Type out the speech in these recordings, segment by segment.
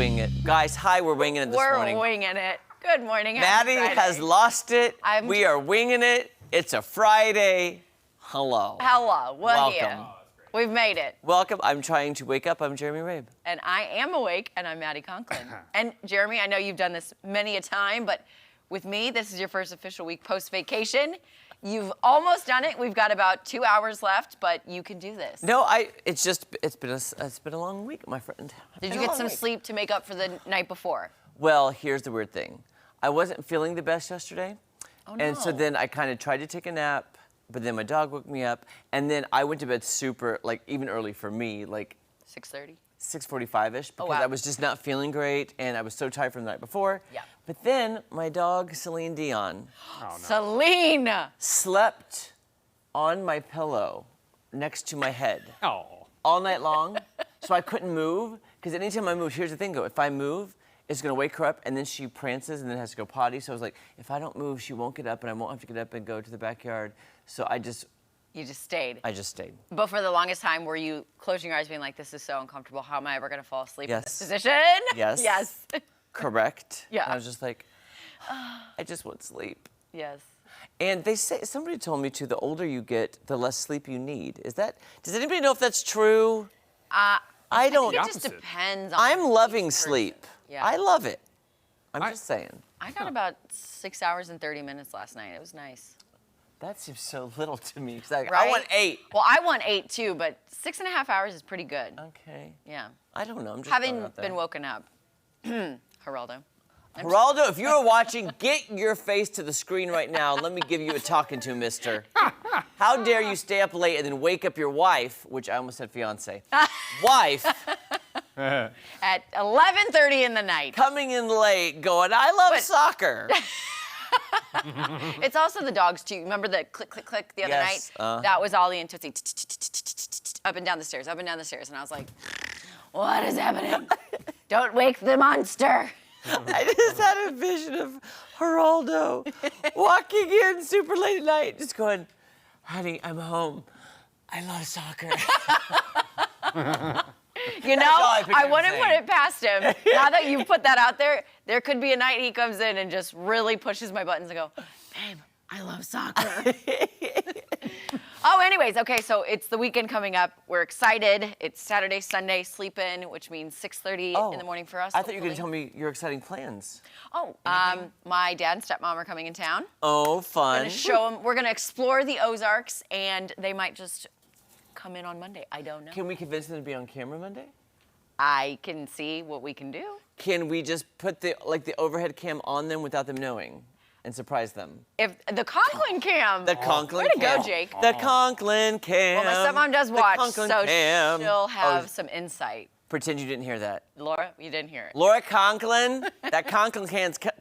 wing it. Guys, hi, we're winging it this morning. We're winging it. Good morning, Maddie has lost it. We are winging it. It's a Friday. Hello. Hello. Welcome. Here. We've made it. Welcome. I'm trying to wake up. I'm Jeremy Rabe. And I am awake, and I'm Maddie Conklin. And Jeremy, I know you've done this many a time, but with me, this is your first official week post-vacation. You've almost done it. We've got about 2 hours left, but you can do this. No, it's been a long week, my friend. Did you get some sleep to make up for the night before? Well, here's the weird thing. I wasn't feeling the best yesterday. Oh, no. And so then I kind of tried to take a nap, but then my dog woke me up. And then I went to bed super, like, even early for me, like 6:30? 6:45-ish, because wow. I was just not feeling great, and I was so tired from the night before. Yeah. But then my dog, Celine Dion, Celine! slept on my pillow next to my head Oh. all night long, so I couldn't move, because anytime I move, here's the thing, if I move, it's gonna wake her up, and then she prances, and then has to go potty, so I was like, if I don't move, she won't get up, and I won't have to get up and go to the backyard, so You just stayed. I just stayed. But for the longest time, were you closing your eyes being like, this is so uncomfortable, how am I ever gonna fall asleep in this position? Yes. Yes. Correct. Yeah. And I was just like, I just want sleep. Yes. And they say, somebody told me too, the older you get, the less sleep you need. Does anybody know if that's true? I don't. think it just depends on I'm loving each person. sleep. Yeah. I love it. I'm just saying. I got about 6 hours and 30 minutes last night. It was nice. That seems so little to me. 'Cause I Right? want 8. Well, I want 8 too, but 6.5 hours is pretty good. Okay. Yeah. I don't know. I'm just Having throwing it out there. been woken up. Geraldo. Geraldo, if you're watching, get your face to the screen right now. Let me give you a talking to, mister. How dare you stay up late and then wake up your wife, which I almost said fiance, wife, At 11:30 in the night. coming in late going, I love soccer. It's also the dogs too. Remember the click, click, click the other Yes, night? That was all the intensity. Up and down the stairs, up and down the stairs. And I was like, what is happening? Don't wake the monster. I just had a vision of Geraldo walking in super late at night, just going, honey, I'm home. I love soccer. You know, I wouldn't put it past him. Now that you put that out there, there could be a night he comes in and just really pushes my buttons and go, babe, I love soccer. Oh, anyways, okay, so it's the weekend coming up. We're excited. It's Saturday, Sunday, sleep in, which means 6:30 in the morning for us. I thought you were going to tell me your exciting plans. Oh, my dad and stepmom are coming in town. Oh, fun. We're gonna show them. We're gonna explore the Ozarks, and they might just come in on Monday. I don't know. Can we convince them to be on camera Monday? I can see what we can do. Can we just put the overhead cam on them without them knowing and surprise them? If the Conklin cam. The Conklin Way to cam. go, Jake. The Conklin cam. Well, my stepmom does The watch, Conklin so cam. she'll have some insight. Pretend you didn't hear that. Laura, you didn't hear it. Laura Conklin, that Conklin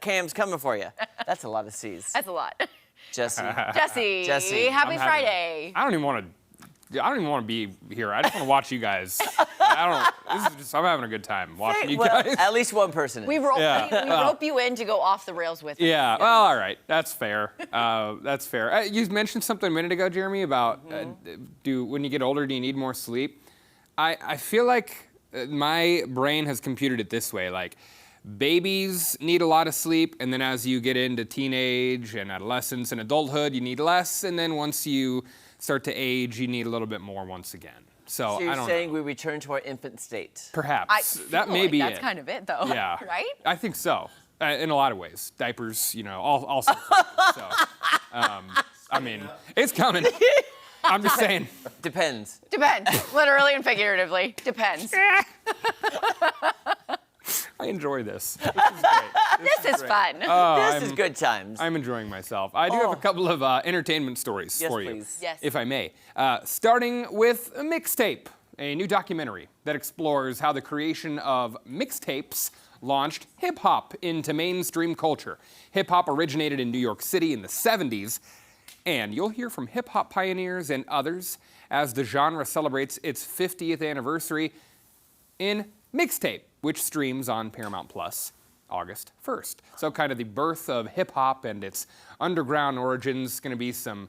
cam's coming for you. That's a lot of C's. That's a lot. Jesse. Jesse, happy Friday. I don't even want to be here. I just want to watch you guys. I'm having a good time watching you guys. At least one person is. We rope you in to go off the rails with us. Yeah, well, all right. That's fair. That's fair. You mentioned something a minute ago, Jeremy, about when you get older, do you need more sleep? I feel like my brain has computed it this way. Like, babies need a lot of sleep, and then as you get into teenage and adolescence and adulthood, you need less, and then once you start to age, you need a little bit more once again. So you're I don't saying know. we return to our infant state? Perhaps. That feel may like be that's it. kind of it, though. Yeah. Right? I think so. In a lot of ways. Diapers, all sorts of things. So, I mean, it's coming. I'm just saying. Depends. Depends. Literally and figuratively. Depends. I enjoy this. This is great. This is fun. This is good times. I'm enjoying myself. I do have a couple of entertainment stories for you, please. Yes. if I may. Starting with a Mixtape, a new documentary that explores how the creation of mixtapes launched hip-hop into mainstream culture. Hip-hop originated in New York City in the 70s, and you'll hear from hip-hop pioneers and others as the genre celebrates its 50th anniversary in Mixtape, which streams on Paramount Plus August 1st. So kind of the birth of hip-hop and its underground origins. Going to be some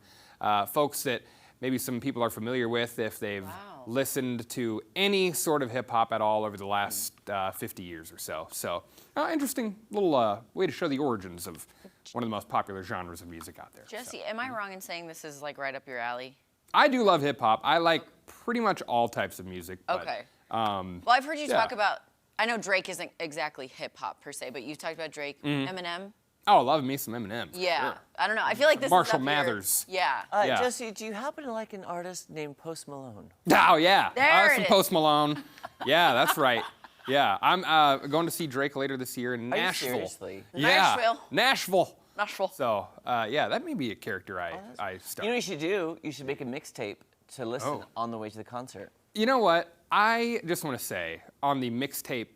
folks that maybe some people are familiar with if they've Wow. listened to any sort of hip hop at all over the last 50 years or so. So, interesting little way to show the origins of one of the most popular genres of music out there. Jesse, am I wrong in saying this is like right up your alley? I do love hip hop. I like pretty much all types of music. But, Okay. Well, I've heard you yeah. talk about. I know Drake isn't exactly hip hop per se, but you talked about Drake, Eminem. Oh, love me some Eminem. for Yeah. sure. I don't know. I feel like this Marshall is up here. Mathers. Yeah. Yeah. Jesse, do you happen to like an artist named Post Malone? Oh yeah, There it some is. Post Malone. Yeah, that's right. Yeah, I'm going to see Drake later this year in Are you Nashville. seriously? Yeah, Nashville. Nashville. Nashville. So yeah, that may be a character I start. You know what you should do? You should make a mixtape to listen Oh. on the way to the concert. You know what? I just want to say on the mixtape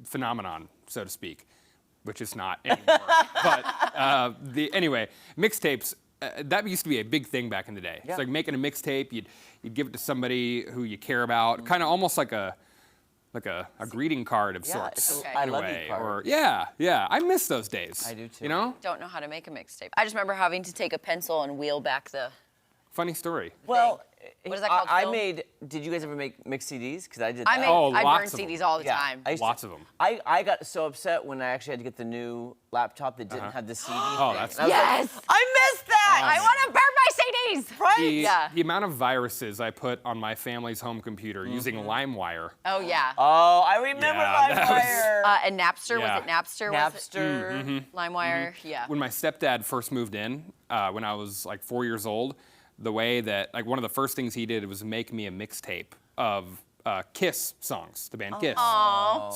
phenomenon, so to speak, which is not anymore. But anyway, mixtapes. That used to be a big thing back in the day. Yeah. It's like making a mixtape. You'd give it to somebody who you care about, kind of almost like a greeting card of Yeah, sorts. it's a Okay. I in a love way. you card. Or yeah. I miss those days. I do too. You know, Don't know how to make a mixtape. I just remember having to take a pencil and wheel back the. funny story. Well, What is that called, I film? made. Did you guys ever make mixed CDs? Because I did. I that. made. Oh, I burn lots of them. CDs all the Yeah, time. I used to- Lots of them. I got so upset when I actually had to get the new laptop that didn't have the CD. Oh, thing. that's- And I was like, Yes! I missed that. I want to burn my CDs. Right? The, Yeah. the amount of viruses I put on my family's home computer using LimeWire. Oh yeah. Oh, I remember Yeah, that was- LimeWire. And Napster, Yeah. was it Napster? Napster. LimeWire, yeah. When my stepdad first moved in, when I was like 4 years old, the way that, like, one of the first things he did was make me a mixtape of Kiss songs, the band Kiss.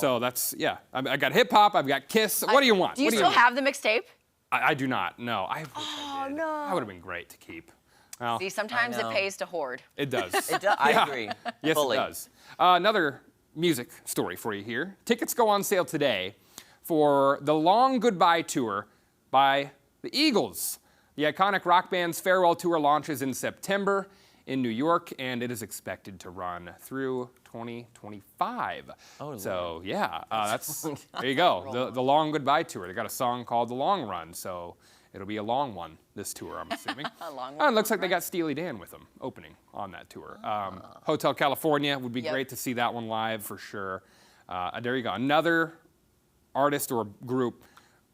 So that's, yeah. I got hip hop, I've got Kiss. What do you want? Do you What still want? have the mixtape? I do not, no. I wish I did. no. That would have been great to keep. Well, See, sometimes it know. pays to hoard. it does. I Yeah. agree. Yes, fully. it does. Another music story for you here. Tickets go on sale today for the Long Goodbye Tour by the Eagles. The iconic rock band's farewell tour launches in September in New York, and it is expected to run through 2025. Oh, so yeah, that's there you go. The Long Goodbye Tour. They got a song called The Long Run, so it'll be a long one this tour, I'm assuming. A long Oh, it looks like they got Steely Dan with them opening on that tour. Hotel California would be Yep. great to see that one live for sure. There you go. Another artist or group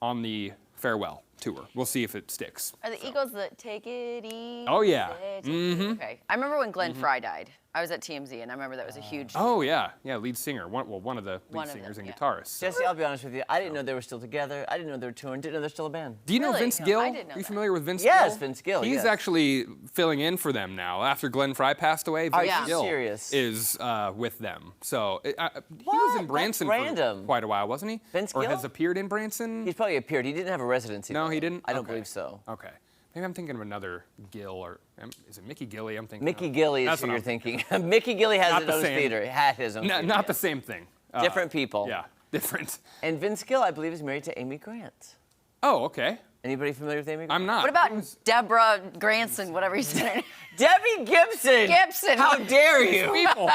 on the farewell tour. We'll see if it sticks. Are the Eagles the take it easy? Oh, yeah. take it- Okay. I remember when Glenn Frey died. I was at TMZ, and I remember that was a huge. Oh yeah, lead singer. One of the One lead of them, singers and yeah. guitarists. Jesse, I'll be honest with you. I didn't know they were still together. I didn't know they were touring. Didn't know they're still a band. Do you know Really? Vince No, Gill? I didn't know Are you that. familiar with Vince Yes, Gill? Vince Gill, He's yes. actually filling in for them now. After Glenn Frey passed away, Vince you Gill serious? is with them. So he was What? in Branson That's for random. quite a while, wasn't he? Vince or Gill? has appeared in Branson? He's probably appeared. He didn't have a residency. No, though. he didn't? I don't Okay. believe so. Okay. Maybe I'm thinking of another Gill, or is it Mickey Gilly? I'm thinking. Mickey of? Gilly is That's who what you're I'm thinking. Mickey Gilly has Not his the own same. theater. Had his own No, theater. not the same thing. Different people. Yeah, different. And Vince Gill, I believe, is married to Amy Grant. Oh, okay. Anybody familiar with Amy Grant? I'm not. What about Deborah Granson, whatever he's doing? Debbie Gibson. Gibson. How dare you? people?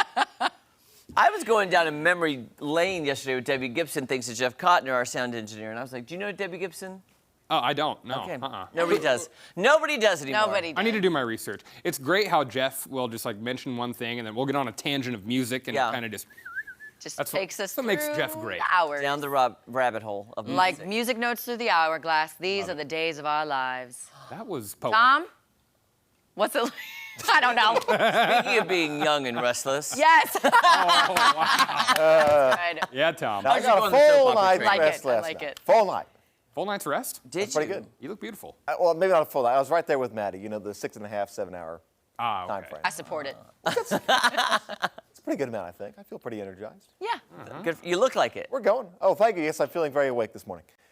I was going down a memory lane yesterday with Debbie Gibson, thanks to Jeff Kottner, our sound engineer, and I was like, "Do you know Debbie Gibson?" Oh, I don't. No. Okay. Uh-uh. Nobody does. Nobody does anymore. Nobody. I need to do my research. It's great how Jeff will just like mention one thing and then we'll get on a tangent of music and Yeah. kind of just Just That's what- takes us that makes through Jeff great. the hours. Down the rabbit hole of music. Like music notes through the hourglass. These are the days of our lives. that was poetic. Tom, what's it? I don't know. Speaking of being young and restless. Yes. Good. Yeah, Tom. I got go a on the soap full opera night's train. Like rest it, I last like night. it. Full night. Full night's rest? Did Pretty you? good. You look beautiful. Well, maybe not a full night. I was right there with Maddie. You know, the 6.5, 7 hour Ah, time okay. frame. I support it. It's a pretty good amount, I think. I feel pretty energized. Yeah. Good. You look like it. We're going. Oh, thank you. Yes, I'm feeling very awake this morning.